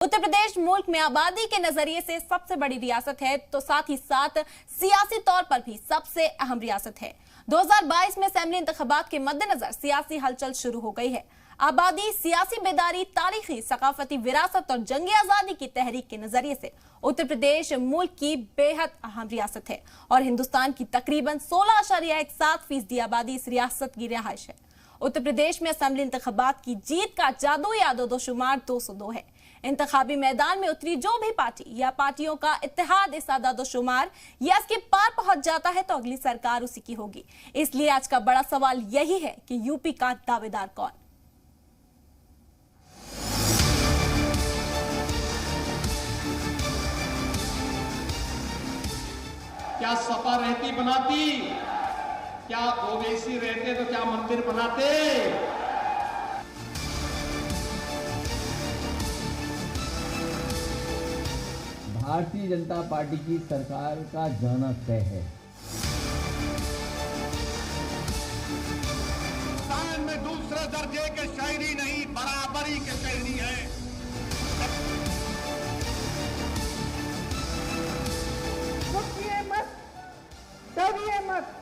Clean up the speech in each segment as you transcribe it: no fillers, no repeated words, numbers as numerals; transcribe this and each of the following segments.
उत्तर प्रदेश मुल्क में आबादी के नजरिए से सबसे बड़ी रियासत है, तो साथ ही साथ सियासी तौर पर भी सबसे अहम रियासत है। 2022 में असेंबली इंतखाबात के मद्देनजर सियासी हलचल शुरू हो गई है। आबादी, सियासी बेदारी, तारीखी सकाफती विरासत और जंग आजादी की तहरीक के नजरिए से उत्तर प्रदेश मुल्क की बेहद अहम रियासत है और हिंदुस्तान की तकरीबन 16.1% आबादी इस रियासत की रिहाइश है। उत्तर प्रदेश में असेंबली इंतखाबात की जीत का जादू या आदोदोशुमार 202 है। इंतखाबी मैदान में उतरी जो भी पार्टी या पार्टियों का इत्तेहाद इस आदादोशुमार या इसके पार पहुंच जाता है तो अगली सरकार उसी की होगी। इसलिए आज का बड़ा सवाल यही है कि यूपी का दावेदार कौन। क्या सपा रहती बनाती, क्या ओवैसी रहते तो क्या मंदिर बनाते। भारतीय जनता पार्टी की सरकार का जाना तय है। हिंदुस्तान में दूसरे दर्जे के शहरी नहीं, बराबरी के शहरी है। रुकिए मत, डरिए मत,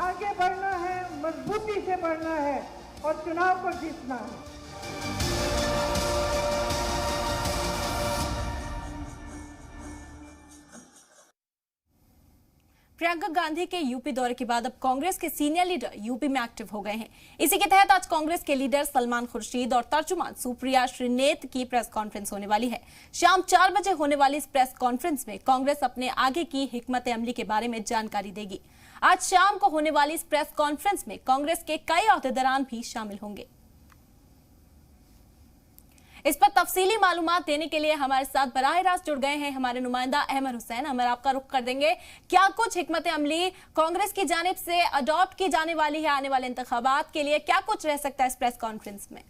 आगे बढ़ना है, मजबूती से बढ़ना है और चुनाव को जीतना है। प्रियंका गांधी के यूपी दौरे के बाद अब कांग्रेस के सीनियर लीडर यूपी में एक्टिव हो गए हैं। इसी के तहत आज कांग्रेस के लीडर सलमान खुर्शीद और तर्जुमान सुप्रिया श्रीनेत की प्रेस कॉन्फ्रेंस होने वाली है। शाम 4 बजे होने वाली इस प्रेस कॉन्फ्रेंस में कांग्रेस अपने आगे की हिकमत अमली के बारे में जानकारी देगी। आज शाम को होने वाली इस प्रेस कॉन्फ्रेंस में कांग्रेस के कई अहदेदारान भी शामिल होंगे। इस पर तफसीली मालूमात देने के लिए हमारे साथ बराह रास्त जुड़ गए हैं हमारे नुमाइंदा अहमद हुसैन। हम आपका रुख कर देंगे, क्या कुछ हिकमत अमली कांग्रेस की जानिब से अडॉप्ट की जाने वाली है आने वाले इंतखाबात के लिए, क्या कुछ रह सकता है इस प्रेस कॉन्फ्रेंस में?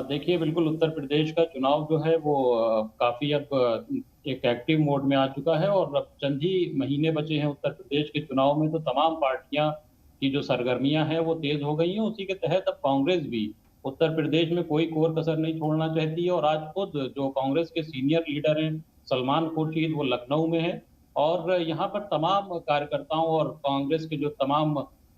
देखिए, बिल्कुल उत्तर प्रदेश का चुनाव जो है वो काफी अब एक एक्टिव मोड में आ चुका है और अब चंद ही महीने बचे हैं उत्तर प्रदेश के चुनाव में, तो तमाम पार्टियां की जो सरगर्मियां हैं वो तेज हो गई हैं। उसी के तहत अब कांग्रेस भी उत्तर प्रदेश में कोई कोर कसर नहीं छोड़ना चाहती है और आज खुद जो कांग्रेस के सीनियर लीडर हैं सलमान खुर्शीद, वो लखनऊ में हैं और यहाँ पर तमाम कार्यकर्ताओं और कांग्रेस के जो तमाम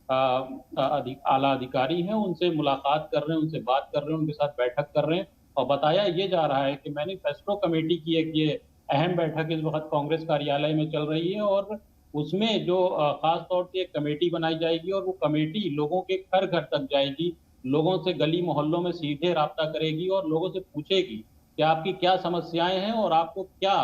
आला अधिकारी हैं उनसे मुलाकात कर रहे हैं, उनसे बात कर रहे हैं, उनके साथ बैठक कर रहे हैं। और बताया ये जा रहा है कि मैनिफेस्टो कमेटी की एक ये अहम बैठक इस वक्त कांग्रेस कार्यालय में चल रही है और उसमें जो खास तौर से एक कमेटी बनाई जाएगी और वो कमेटी लोगों के घर घर तक जाएगी, लोगों से गली मोहल्लों में सीधे राब्ता करेगी और लोगों से पूछेगी कि आपकी क्या समस्याएं हैं और आपको क्या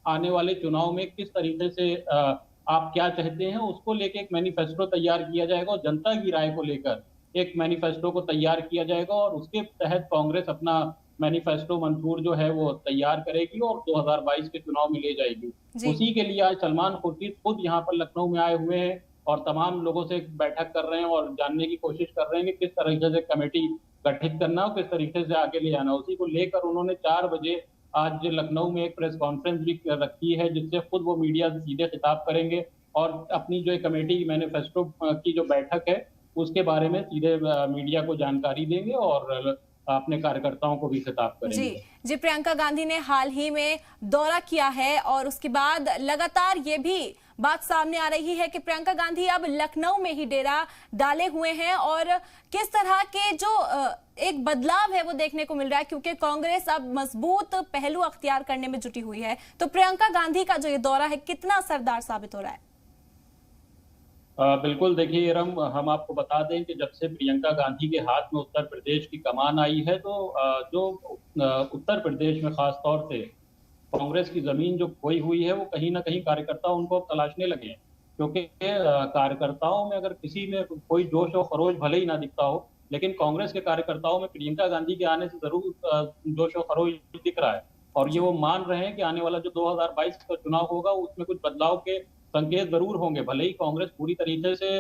आने वाले चुनाव में किस तरीके से आप क्या चाहते हैं, उसको लेकर एक मैनिफेस्टो तैयार किया जाएगा और जनता की राय को लेकर एक मैनिफेस्टो को तैयार किया जाएगा और उसके तहत कांग्रेस अपना मैनिफेस्टो मंशूर जो है वो तैयार करेगी और 2022 के चुनाव में ले जाएगी। उसी के लिए आज सलमान खुर्शीद खुद यहाँ पर लखनऊ में आए हुए हैं और तमाम लोगों से बैठक कर रहे हैं और जानने की कोशिश कर रहे हैं कि किस तरीके से कमेटी गठित करना हो, किस तरीके से आगे ले जाना। उसी को लेकर उन्होंने 4 बजे आज लखनऊ में एक प्रेस कॉन्फ्रेंस भी रखी है जिससे खुद वो मीडिया से सीधे खिताब करेंगे और अपनी जो कमेटी मैनिफेस्टो की जो बैठक है उसके बारे में सीधे मीडिया को जानकारी देंगे और अपने कार्यकर्ताओं को भी खिताब करेंगे। जी, प्रियंका गांधी ने हाल ही में दौरा किया है और उसके बाद लगातार ये भी बात सामने आ रही है कि प्रियंका गांधी अब लखनऊ में ही डेरा डाले हुए हैं और किस तरह के जो एक बदलाव है वो देखने को मिल रहा है, क्योंकि कांग्रेस अब मजबूत पहलू अख्तियार करने में जुटी हुई है। तो प्रियंका गांधी का जो ये दौरा है कितना असरदार साबित हो रहा है? बिल्कुल, देखिए हम आपको बता दें कि जब से प्रियंका गांधी के हाथ में उत्तर प्रदेश की कमान आई है तो जो उत्तर प्रदेश में खास तौर से कांग्रेस की जमीन जो खोई हुई है वो कहीं ना कहीं कार्यकर्ता उनको तलाशने लगे हैं, क्योंकि कार्यकर्ताओं में अगर किसी में कोई जोश और खरोश भले ही ना दिखता हो, लेकिन कांग्रेस के कार्यकर्ताओं में प्रियंका गांधी के आने से जरूर जोश और खरोश दिख रहा है और ये वो मान रहे हैं कि आने वाला जो 2022 का चुनाव होगा उसमें कुछ बदलाव के संकेत जरूर होंगे। भले ही कांग्रेस पूरी तरीके से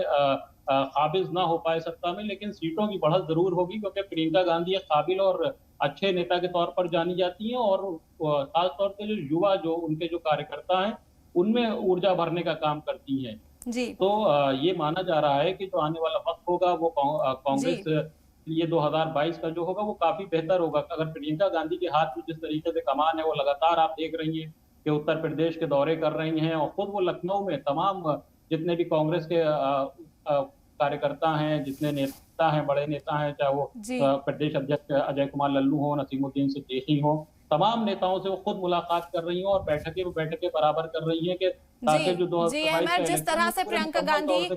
काबिज ना हो पाए सत्ता में, लेकिन सीटों की बढ़त जरूर होगी क्योंकि प्रियंका गांधी एक काबिल और अच्छे नेता के तौर पर जानी जाती हैं और खास तौर से जो युवा जो उनके जो कार्यकर्ता हैं उनमें ऊर्जा भरने का काम करती हैं। जी। तो ये माना जा रहा है कि जो आने वाला वक्त होगा वो कांग्रेस लिए 2022 का जो होगा वो काफी बेहतर होगा। अगर प्रियंका गांधी के हाथ में जिस तरीके से कमान है, वो लगातार आप देख रही हैं कि उत्तर प्रदेश के दौरे कर रही हैं, और खुद वो लखनऊ में तमाम जितने भी कांग्रेस के कार्यकर्ता हैं, जितने नेता हैं, बड़े नेता हैं, चाहे वो प्रदेश अध्यक्ष अजय कुमार लल्लू हो, नसीमुद्दीन सिद्दीकी हो, तमाम नेताओं से वो खुद मुलाकात कर रही हैं और बैठकें बराबर कर रही हैं कि जी अहमद, जिस तरह से प्रियंका गांधी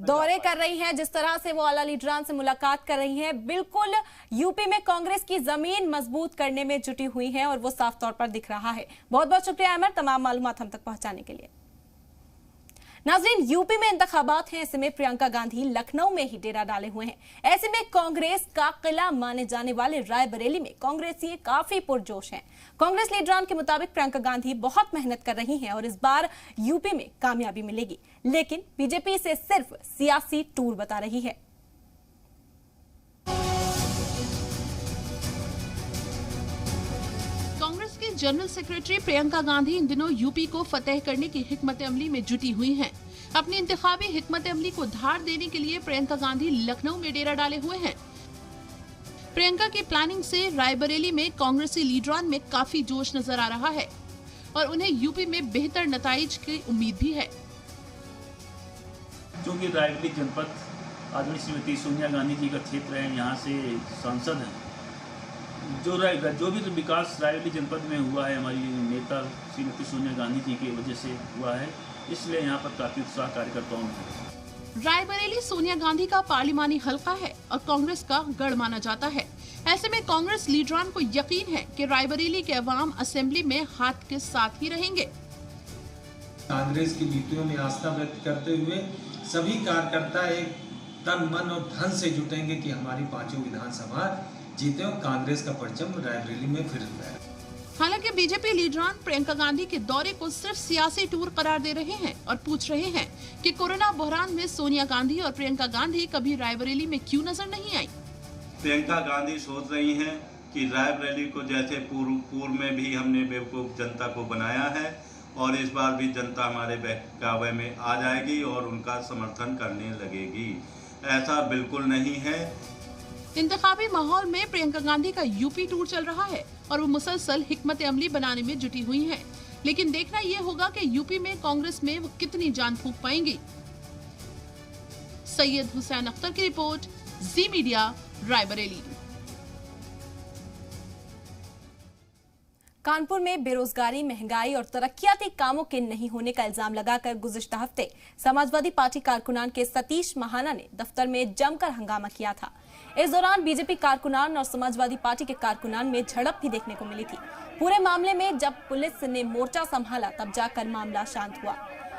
दौरे कर रही हैं, जिस तरह से वो आला लीडरान से मुलाकात कर रही हैं, बिल्कुल यूपी में कांग्रेस की जमीन मजबूत करने में जुटी हुई है और वो साफ तौर पर दिख रहा है। बहुत बहुत शुक्रिया अहमद तमाम मालूमात हम तक पहुंचाने के लिए। नाज़रीन, यूपी में इंतखाबात हैं, ऐसे में प्रियंका गांधी लखनऊ में ही डेरा डाले हुए हैं। ऐसे में कांग्रेस का किला माने जाने वाले रायबरेली में कांग्रेसी काफी पुरजोश हैं। कांग्रेस लीडरान के मुताबिक प्रियंका गांधी बहुत मेहनत कर रही हैं और इस बार यूपी में कामयाबी मिलेगी, लेकिन बीजेपी इसे सिर्फ सियासी टूर बता रही है। कांग्रेस के जनरल सेक्रेटरी प्रियंका गांधी इन दिनों यूपी को फतेह करने की हिकमत अमली में जुटी हुई हैं। अपनी इंतखाबी हिकमत अमली को धार देने के लिए प्रियंका गांधी लखनऊ में डेरा डाले हुए हैं। प्रियंका की प्लानिंग से रायबरेली में कांग्रेसी लीडरान में काफी जोश नजर आ रहा है और उन्हें यूपी में बेहतर नताइज की उम्मीद भी है। क्योंकि रायबरेली जनपद आदरणीय श्रीमती सोनिया गांधी जी का क्षेत्र है, यहाँ से सांसद हैं। जो भी विकास रायबरेली जनपद में हुआ है हमारी नेता श्रीमती सोनिया गांधी जी की वजह से हुआ है, इसलिए यहाँ पर काफी उत्साह कार्यकर्ताओं में है। रायबरेली सोनिया गांधी का पार्लिमानी हलका है और कांग्रेस का गढ़ माना जाता है। ऐसे में कांग्रेस लीडरान को यकीन है कि रायबरेली के अवाम असेंबली में हाथ के साथ ही रहेंगे। कांग्रेस की नीतियों में आस्था व्यक्त करते हुए सभी कार्यकर्ता एक तन मन और धन से जुटेंगे कि हमारी पांचों विधानसभा जीते और कांग्रेस का परचम रायबरेली में फिर है। हालांकि बीजेपी लीडरान प्रियंका गांधी के दौरे को सिर्फ सियासी टूर करार दे रहे हैं और पूछ रहे हैं कि कोरोना बहरान में सोनिया गांधी और प्रियंका गांधी कभी रायबरेली में क्यों नजर नहीं आई। प्रियंका गांधी सोच रही हैं कि रायबरेली को जैसे पूर्व में भी हमने बेवकूफ जनता को बनाया है और इस बार भी जनता हमारे बहकावे में आ जाएगी और उनका समर्थन करने लगेगी। ऐसा बिल्कुल नहीं है। इंतखाबी माहौल में प्रियंका गांधी का यूपी टूर चल रहा है और वो मुसलसल हिकमत अमली बनाने में जुटी हुई हैं। लेकिन देखना ये होगा कि यूपी में कांग्रेस में वो कितनी जान फूंक पाएंगी। सैयद हुसैन अख्तर की रिपोर्ट, जी मीडिया, रायबरेली। कानपुर में बेरोजगारी, महंगाई और तरक्याती कामों के नहीं होने का इल्जाम लगाकर गुज़िश्ता हफ्ते समाजवादी पार्टी कारकुनान के सतीश महाना ने दफ्तर में जमकर हंगामा किया था। इस दौरान बीजेपी कारकुनान और समाजवादी पार्टी के कारकुनान में झड़प भी देखने को मिली थी। पूरे मामले में जब पुलिस ने मोर्चा संभाला तब जाकर मामला शांत हुआ।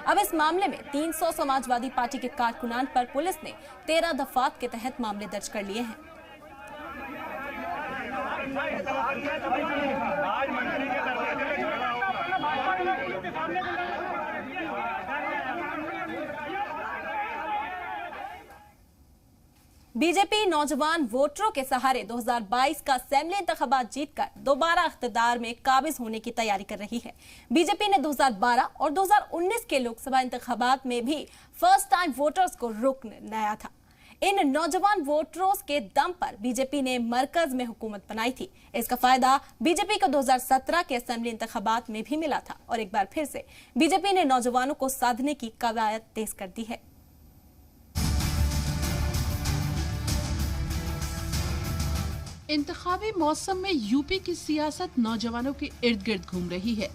अब इस मामले में 300 समाजवादी पार्टी के कारकुनान पर पुलिस ने 13 दफात के तहत मामले दर्ज कर लिए हैं। बीजेपी नौजवान वोटरों के सहारे 2022 का असेंबली इंतखाबात जीतकर दोबारा इख्तिदार में काबिज होने की तैयारी कर रही है। बीजेपी ने 2012 और 2019 के लोकसभा इंतखाबात में भी फर्स्ट टाइम वोटर्स को रुकन लाया था। इन नौजवान वोटरों के दम पर बीजेपी ने मरकज में हुकूमत बनाई थी। इसका फायदा बीजेपी को 2017 के असेंबली इंतखाबात में भी मिला था और एक बार फिर से बीजेपी ने नौजवानों को साधने की कवायद तेज कर दी है। इंतखाबी मौसम में यूपी की सियासत नौजवानों के इर्द गिर्द घूम रही है।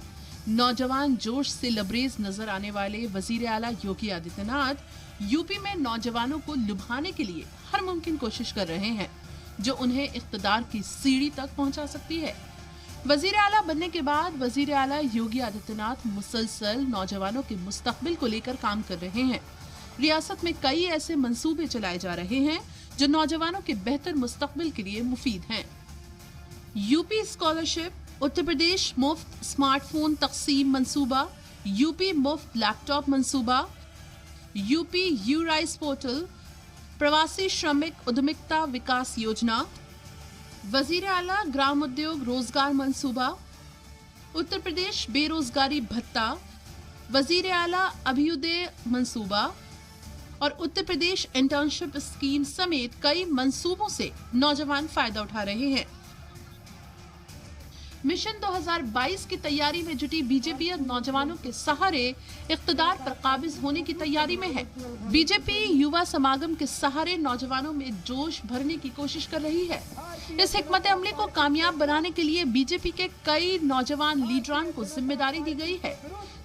नौजवान जोश से लबरेज नजर आने वाले वजीर आला योगी आदित्यनाथ यूपी में नौजवानों को लुभाने के लिए हर मुमकिन कोशिश कर रहे हैं जो उन्हें इख्तिदार की सीढ़ी तक पहुंचा सकती है। वजीर आला बनने के बाद वजीर आला योगी आदित्यनाथ मुसलसल नौजवानों के मुस्तकबिल को लेकर काम कर रहे हैं। रियासत में कई ऐसे मंसूबे चलाए जा रहे हैं जो नौजवानों के बेहतर मुस्तकबिल के लिए मुफीद हैं। यूपी स्कॉलरशिप, उत्तर प्रदेश मुफ्त स्मार्टफोन तकसीम मंसूबा, यूपी मुफ्त लैपटॉप मंसूबा, यूपी यू राइस पोर्टल, प्रवासी श्रमिक उद्यमिता विकास योजना, वजीर आला ग्राम उद्योग रोजगार मंसूबा, उत्तर प्रदेश बेरोजगारी भत्ता, वजीर आला अभ्युदय मंसूबा, और उत्तर प्रदेश इंटर्नशिप स्कीम समेत कई मंसूबों से नौजवान फायदा उठा रहे हैं। मिशन 2022 की तैयारी में जुटी बीजेपी अब नौजवानों के सहारे इख्तिदार पर काबिज होने की तैयारी में है। बीजेपी युवा समागम के सहारे नौजवानों में जोश भरने की कोशिश कर रही है। इस हिकमत अमली को कामयाब बनाने के लिए बीजेपी के कई नौजवान लीडरान को जिम्मेदारी दी गई है।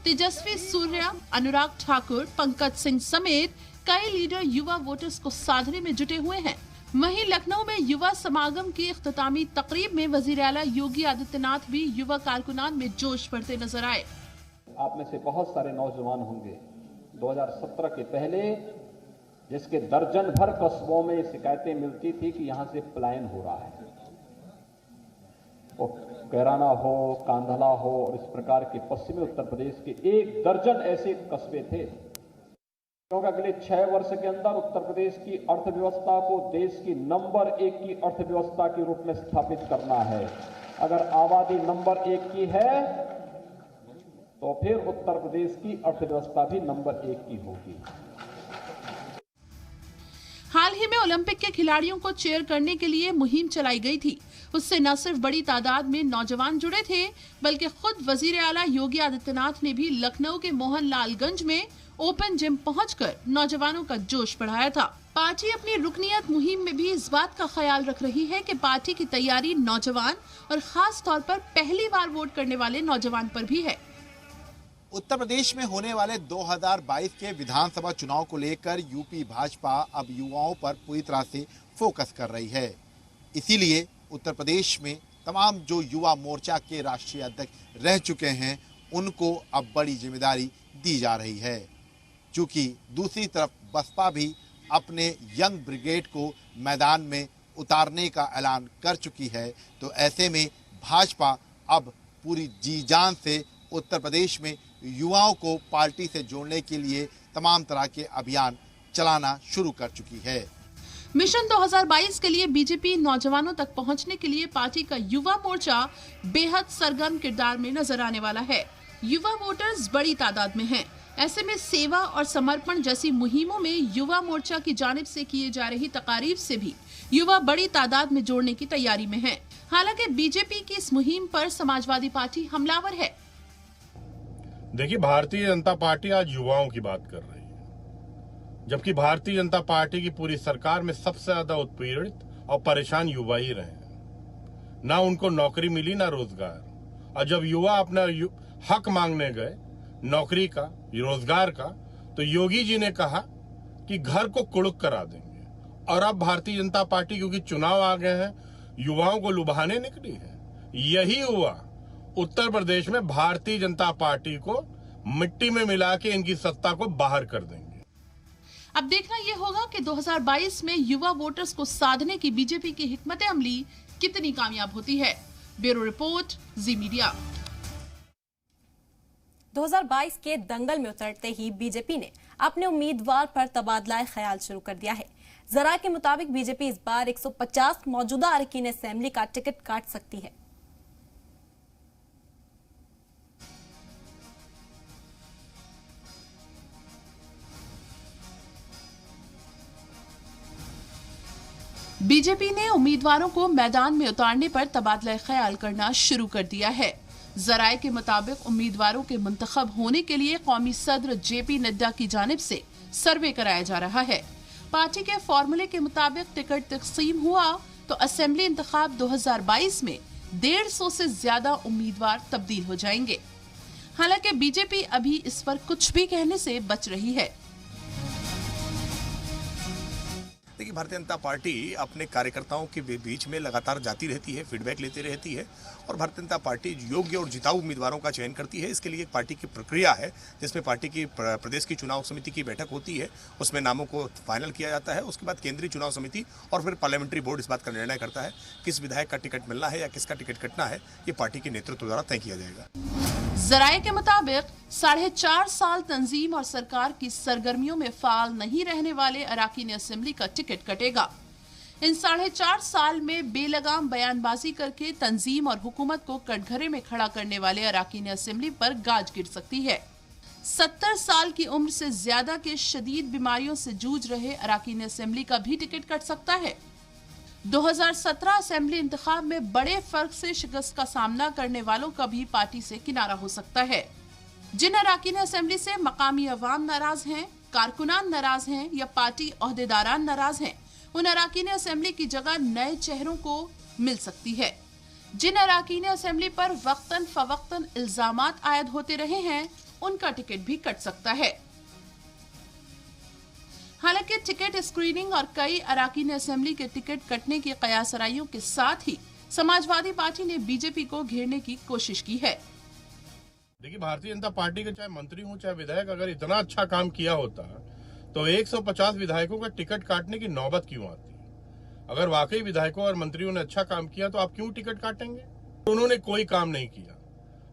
तेजस्वी सूर्या, अनुराग ठाकुर, पंकज सिंह समेत कई लीडर युवा वोटर्स को साधने में जुटे हुए हैं। वहीं लखनऊ में युवा समागम की इख्तितामी तकरीब में वजीर आला योगी आदित्यनाथ भी युवा कारकुनान में जोश भरते नजर आए। आप में से बहुत सारे नौजवान होंगे 2017 के पहले जिसके दर्जन भर कस्बों में शिकायतें मिलती थी कि यहां से पलायन हो रहा है। वो कैराना हो, कांधला हो और इस प्रकार के पश्चिमी उत्तर प्रदेश के 1 दर्जन ऐसे कस्बे थे। क्योंकि अगले 6 वर्ष के अंदर उत्तर प्रदेश की अर्थव्यवस्था को देश की नंबर 1 की अर्थव्यवस्था के रूप में स्थापित करना है। अगर आबादी नंबर 1 की है तो फिर उत्तर प्रदेश की अर्थव्यवस्था भी नंबर 1 की होगी। हाल ही में ओलंपिक के खिलाड़ियों को चेयर करने के लिए मुहिम चलाई गई थी। उससे न सिर्फ बड़ी तादाद में नौजवान जुड़े थे, बल्कि खुद वजीर आला योगी आदित्यनाथ ने भी लखनऊ के मोहनलालगंज में ओपन जिम पहुंचकर नौजवानों का जोश बढ़ाया था। पार्टी अपनी रुकनियत मुहिम में भी इस बात का ख्याल रख रही है कि पार्टी की तैयारी नौजवान और खास तौर पर पहली बार वोट करने वाले नौजवान पर भी है। उत्तर प्रदेश में होने वाले 2022 के विधानसभा चुनाव को लेकर यूपी भाजपा अब युवाओं पर पूरी तरह से फोकस कर रही है। इसीलिए उत्तर प्रदेश में तमाम जो युवा मोर्चा के राष्ट्रीय अध्यक्ष रह चुके हैं उनको अब बड़ी जिम्मेदारी दी जा रही है। चूंकि दूसरी तरफ बसपा भी अपने यंग ब्रिगेड को मैदान में उतारने का ऐलान कर चुकी है, तो ऐसे में भाजपा अब पूरी जी जान से उत्तर प्रदेश में युवाओं को पार्टी से जोड़ने के लिए तमाम तरह के अभियान चलाना शुरू कर चुकी है। मिशन 2022 के लिए बीजेपी नौजवानों तक पहुंचने के लिए पार्टी का युवा मोर्चा बेहद सरगर्म किरदार में नजर आने वाला है। युवा वोटर्स बड़ी तादाद में हैं। ऐसे में सेवा और समर्पण जैसी मुहिमों में युवा मोर्चा की जानिब से किए जा रही तकारीब से भी युवा बड़ी तादाद में जोड़ने की तैयारी में हैं। हालांकि बीजेपी की इस मुहिम पर समाजवादी पार्टी हमलावर है। देखिए, भारतीय जनता पार्टी आज युवाओं की बात कर रही है, जबकि भारतीय जनता पार्टी की पूरी सरकार में सबसे ज्यादा उत्पीड़ित और परेशान युवा ही रहे हैं। ना उनको नौकरी मिली ना रोजगार। और जब युवा अपना हक मांगने गए नौकरी का, रोजगार का, तो योगी जी ने कहा कि घर को कुड़क करा देंगे। और अब भारतीय जनता पार्टी क्योंकि चुनाव आ गए हैं, युवाओं को लुभाने निकली है। यही हुआ उत्तर प्रदेश में भारतीय जनता पार्टी को मिट्टी में मिला के इनकी सत्ता को बाहर कर देंगे। अब देखना यह होगा कि 2022 में युवा वोटर्स को साधने की बीजेपी की हिकमत अमली कितनी कामयाब होती है। ब्यूरो रिपोर्ट, जी मीडिया। 2022 के दंगल में उतरते ही बीजेपी ने अपने उम्मीदवार पर तबादला ख्याल शुरू कर दिया है। जरा के मुताबिक बीजेपी इस बार 150 मौजूदा अरकान असेंबली का टिकट काट सकती है। बीजेपी ने उम्मीदवारों को मैदान में उतारने पर तबादला ख्याल करना शुरू कर दिया है। जराये के मुताबिक उम्मीदवारों के मुंतखब होने के लिए कौमी सदर जेपी नड्डा की जानिब से सर्वे कराया जा रहा है। पार्टी के फॉर्मूले के मुताबिक टिकट तकसीम हुआ तो असेंबली इंतखाब 2022 में 150 से ज्यादा उम्मीदवार तब्दील हो जाएंगे। हालांकि बीजेपी अभी इस पर कुछ भी कहने से बच रही है। देखिए, भारतीय जनता पार्टी अपने कार्यकर्ताओं के बीच में लगातार जाती रहती है, फीडबैक लेती रहती है और भारतीय जनता पार्टी योग्य और जिताऊ उम्मीदवारों का चयन करती है। इसके लिए एक पार्टी की प्रक्रिया है जिसमें पार्टी की प्रदेश की चुनाव समिति की बैठक होती है, उसमें नामों को फाइनल किया जाता है। उसके बाद केंद्रीय चुनाव समिति और फिर पार्लियामेंट्री बोर्ड इस बात का निर्णय करता है किस विधायक का टिकट मिलना है या किसका टिकट कटना है। ये पार्टी के नेतृत्व द्वारा तय किया जाएगा। जराये के मुताबिक 4.5 साल तंजीम और सरकार की सरगर्मियों में फाल नहीं रहने वाले अरकान असेंबली का टिकट कटेगा। इन 4.5 साल में बेलगाम बयानबाजी करके तंजीम और हुकूमत को कटघरे में खड़ा करने वाले अरकान असेंबली पर गाज गिर सकती है। 70 साल की उम्र से ज्यादा के शदीद बीमारियों से जूझ रहे अराकीन असेंबली का भी टिकट कट सकता है। 2017 असेंबली इंतखाब में बड़े फर्क से शिकस्त का सामना करने वालों का भी पार्टी से किनारा हो सकता है। जिन अराकीन असेंबली से मकामी अवाम नाराज हैं, कारकुनान नाराज हैं या पार्टी ओहदेदारान नाराज हैं, उन अराकीन असेंबली की जगह नए चेहरों को मिल सकती है। जिन अराकीन असेंबली पर वक्तन फवक्तन इल्जामात आयद होते रहे हैं, उनका टिकट भी कट सकता है। हालांकि टिकट स्क्रीनिंग और कई अराकीन असेंबली के टिकट कटने की कयासराइयों के साथ ही समाजवादी पार्टी ने बीजेपी को घेरने की कोशिश की है। देखिए, भारतीय जनता पार्टी के चाहे मंत्री हो चाहे विधायक, अगर इतना अच्छा काम किया होता तो 150 विधायकों का टिकट काटने की नौबत क्यों आती? अगर वाकई विधायकों और मंत्रियों ने अच्छा काम किया तो आप क्यों टिकट काटेंगे? उन्होंने कोई काम नहीं किया।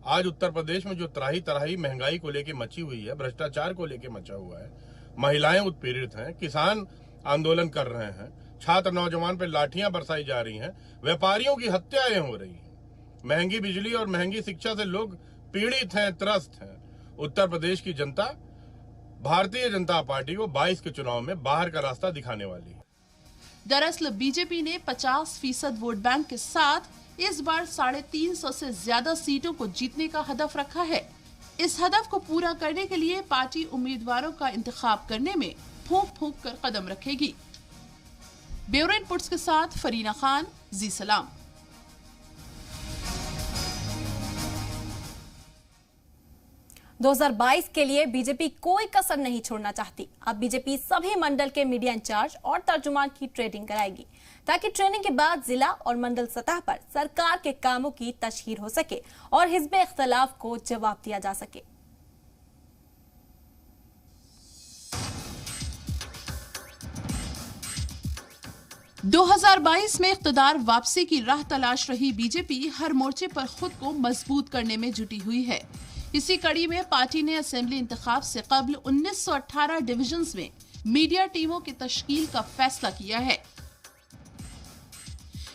आज उत्तर प्रदेश में जो त्राही तराही महंगाई को लेकर मची हुई है, भ्रष्टाचार को लेकर मचा हुआ है, महिलाएं उत्पीड़ित हैं, किसान आंदोलन कर रहे हैं, छात्र नौजवान पर लाठियां बरसाई जा रही हैं, व्यापारियों की हत्याएं हो रही हैं, महंगी बिजली और महंगी शिक्षा से लोग पीड़ित हैं, त्रस्त हैं। उत्तर प्रदेश की जनता भारतीय जनता पार्टी को 22 के चुनाव में बाहर का रास्ता दिखाने वाली है। दरअसल बीजेपी ने 50% वोट बैंक के साथ इस बार 350 से ज्यादा सीटों को जीतने का हदफ रखा है। इस हदफ को पूरा करने के लिए पार्टी उम्मीदवारों का इंतखाब करने में फूंक फूंक कर कदम रखेगी। ब्यूरो इनपुट्स के साथ फरीना खान, जी सलाम। – 2022 के लिए बीजेपी कोई कसर नहीं छोड़ना चाहती। अब बीजेपी सभी मंडल के मीडिया इंचार्ज और तर्जुमान की ट्रेनिंग कराएगी ताकि ट्रेनिंग के बाद जिला और मंडल सतह पर सरकार के कामों की तशहीर हो सके और हिज़्ब इख्तिलाफ को जवाब दिया जा सके। – 2022 में इख्तिदार वापसी की राह तलाश रही बीजेपी हर मोर्चे पर खुद को मजबूत करने में जुटी हुई है। इसी कड़ी में पार्टी ने असेंबली इंतखाब से कबल 1918 डिविजन्स में मीडिया टीमों की तश्कील का फैसला किया है।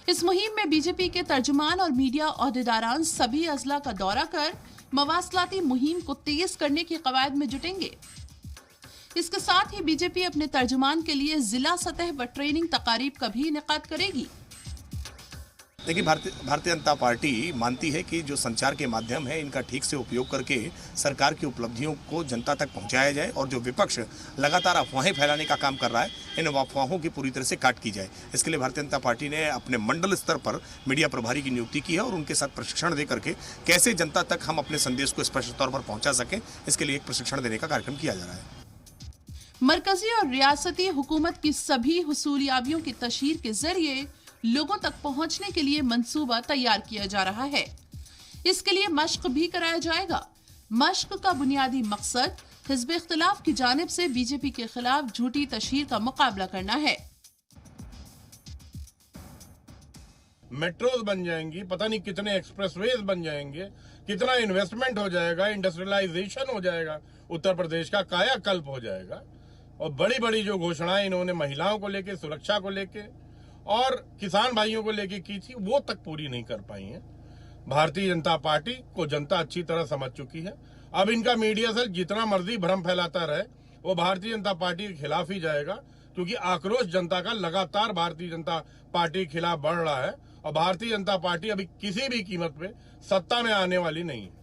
इस मुहिम में बीजेपी के तर्जुमान और मीडिया ओहदेदारान सभी अजला का दौरा कर मवासलाती मुहिम को तेज करने की कवायद में जुटेंगे। इसके साथ ही बीजेपी अपने तर्जुमान के लिए जिला सतह पर ट्रेनिंग तकारीब का भी इनेकाद करेगी। देखिए, भारतीय जनता पार्टी मानती है कि जो संचार के माध्यम है, इनका ठीक से उपयोग करके सरकार की उपलब्धियों को जनता तक पहुंचाया जाए और जो विपक्ष लगातार अफवाहें फैलाने का काम कर रहा है, इन अफवाहों की पूरी तरह से काट की जाए। इसके लिए भारतीय जनता पार्टी ने अपने मंडल स्तर पर मीडिया प्रभारी की नियुक्ति की है और उनके साथ प्रशिक्षण दे करके कैसे जनता तक हम अपने संदेश को स्पष्ट तौर पर पहुँचा सकें, इसके लिए एक प्रशिक्षण देने का कार्यक्रम किया जा रहा है। मरकजी और रियासती हुकूमत की सभी हुसूलियाबियों की तशहीर के जरिए लोगों तक पहुंचने के लिए मंसूबा तैयार किया जा रहा है। इसके लिए मश्क भी कराया जाएगा। मश्क का बुनियादी मकसद हिज़्ब इख्तिलाफ की जानिब से बीजेपी के खिलाफ झूठी तशहीर का मुकाबला करना है। मेट्रोज बन जाएंगी, पता नहीं कितने एक्सप्रेसवेज बन जाएंगे, कितना इन्वेस्टमेंट हो जाएगा, इंडस्ट्रियलाइजेशन हो जाएगा, उत्तर प्रदेश का कायाकल्प हो जाएगा। और बड़ी बड़ी जो घोषणाएं इन्होंने महिलाओं को लेके, सुरक्षा को लेके और किसान भाइयों को लेके की थी, वो तक पूरी नहीं कर पाई हैं। भारतीय जनता पार्टी को जनता अच्छी तरह समझ चुकी है। अब इनका मीडिया सेल जितना मर्जी भ्रम फैलाता रहे, वो भारतीय जनता पार्टी के खिलाफ ही जाएगा, क्योंकि आक्रोश जनता का लगातार भारतीय जनता पार्टी के खिलाफ बढ़ रहा है और भारतीय जनता पार्टी अभी किसी भी कीमत पे सत्ता में आने वाली नहीं है।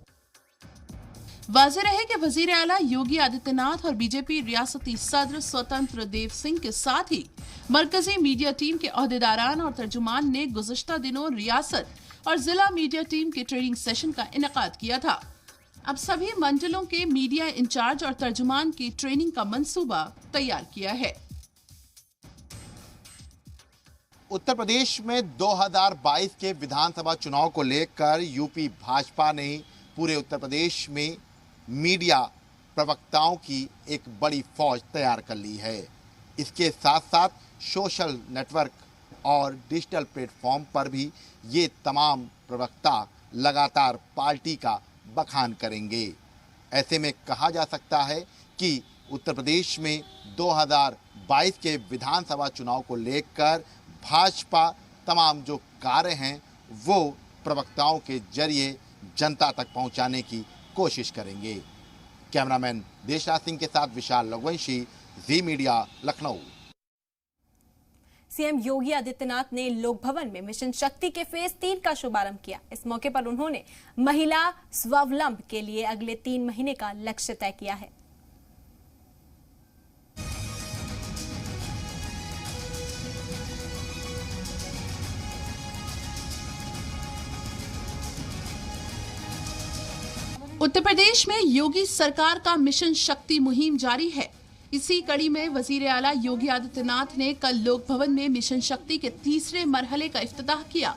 वाज़ेह रहे कि वजीर आला योगी आदित्यनाथ और बीजेपी रियासती सदर स्वतंत्र देव सिंह के साथ ही मरकजी मीडिया टीम के ओहदेदारान और तर्जुमान ने गुज़श्ता दिनों रियासत और जिला मीडिया टीम के ट्रेनिंग सेशन का इनेकाद किया था। अब सभी मंडलों के मीडिया इंचार्ज और तर्जुमान की ट्रेनिंग का मंसूबा तैयार किया है। उत्तर प्रदेश में 2022 के विधानसभा चुनाव को लेकर यूपी भाजपा ने पूरे उत्तर प्रदेश में मीडिया प्रवक्ताओं की एक बड़ी फौज तैयार कर ली है। इसके साथ साथ सोशल नेटवर्क और डिजिटल प्लेटफॉर्म पर भी ये तमाम प्रवक्ता लगातार पार्टी का बखान करेंगे। ऐसे में कहा जा सकता है कि उत्तर प्रदेश में 2022 के विधानसभा चुनाव को लेकर भाजपा तमाम जो कार्य हैं वो प्रवक्ताओं के जरिए जनता तक पहुंचाने की कोशिश करेंगे। कैमरामैन देशराज सिंह के साथ विशाल लघुवंशी, जी मीडिया, लखनऊ। सीएम योगी आदित्यनाथ ने लोक भवन में मिशन शक्ति के फेज 3 का शुभारंभ किया। इस मौके पर उन्होंने महिला स्वावलंबन के लिए अगले 3 महीने का लक्ष्य तय किया है। उत्तर प्रदेश में योगी सरकार का मिशन शक्ति मुहिम जारी है। इसी कड़ी में वजीर आला योगी आदित्यनाथ ने कल लोक भवन में मिशन शक्ति के तीसरे मरहले का इफ्तिताह किया।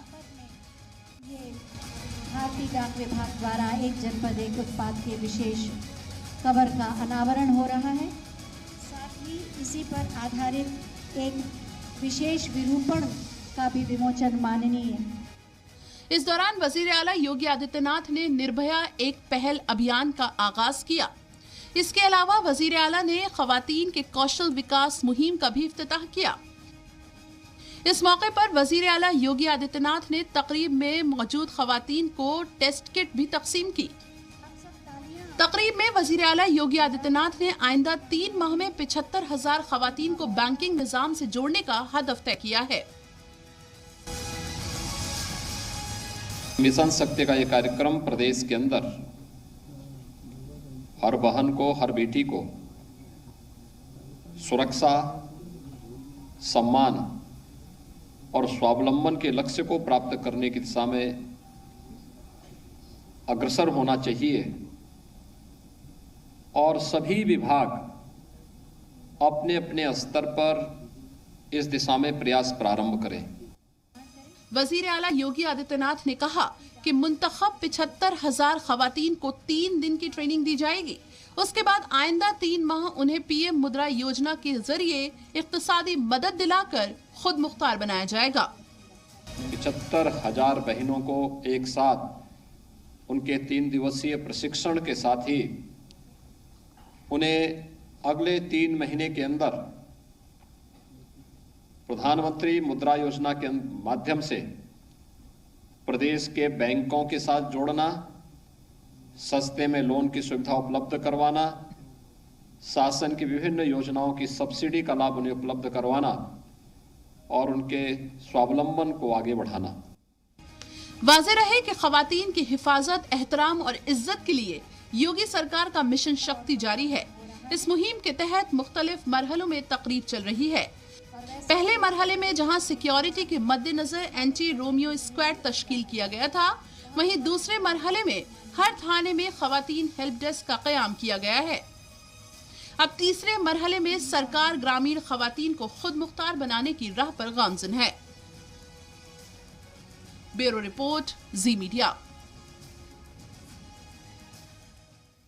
भारतीय डाक विभाग द्वारा एक जनपद एक उत्पाद के विशेष कवर का अनावरण हो रहा है। साथ ही इसी पर आधारित एक विशेष विरूपण का भी विमोचन माननीय। इस दौरान वजीर आला योगी आदित्यनाथ ने निर्भया एक पहल अभियान का आगाज किया। इसके अलावा वजीर आला ने खवातीन के कौशल विकास मुहिम का भी इफ्तिताह किया। इस मौके पर वजीर आला योगी आदित्यनाथ ने तकरीब में मौजूद खवातीन को टेस्ट किट भी तकसीम की। तकरीब में वजीर आला योगी आदित्यनाथ ने आइंदा 3 माह में 75,000 खवातीन को बैंकिंग निजाम से जोड़ने का हदफ तय किया है। मिशन शक्ति का ये कार्यक्रम प्रदेश के अंदर हर बहन को, हर बेटी को सुरक्षा, सम्मान और स्वावलंबन के लक्ष्य को प्राप्त करने की दिशा में अग्रसर होना चाहिए और सभी विभाग अपने अपने स्तर पर इस दिशा में प्रयास प्रारंभ करें। वजीर आला योगी आदित्यनाथ ने कहा कि मुंतखब 75,000 खवातीन को 3 दिन की ट्रेनिंग दी जाएगी। उसके बाद आइंदा 3 माह उन्हें पीएम मुद्रा योजना के जरिए इक्तिसादी मदद दिलाकर खुद मुख्तार बनाया जाएगा। 75,000 बहनों को एक साथ उनके 3 दिवसीय प्रशिक्षण के साथ ही उन्हें अगले 3 महीने के अंदर प्रधानमंत्री मुद्रा योजना के माध्यम से प्रदेश के बैंकों के साथ जोड़ना, सस्ते में लोन की सुविधा उपलब्ध करवाना, शासन की विभिन्न योजनाओं की सब्सिडी का लाभ उन्हें उपलब्ध करवाना और उनके स्वावलंबन को आगे बढ़ाना। वाज़ेह रहे कि खवातीन की हिफाजत, एहतराम और इज्जत के लिए योगी सरकार का मिशन शक्ति जारी है। इस मुहिम के तहत मुख्तलिफ मरहलों में तकरीब चल रही है। पहले मरहले में जहां सिक्योरिटी के मद्देनजर एंटी रोमियो स्क्वाड तश्कील किया गया था, वहीं दूसरे मरहले में हर थाने में खवातीन हेल्प डेस्क का क़याम किया गया है। अब तीसरे मरहले में सरकार ग्रामीण खवातीन को खुद मुख्तार बनाने की राह पर गामज़न है। ब्यूरो रिपोर्ट, जी मीडिया।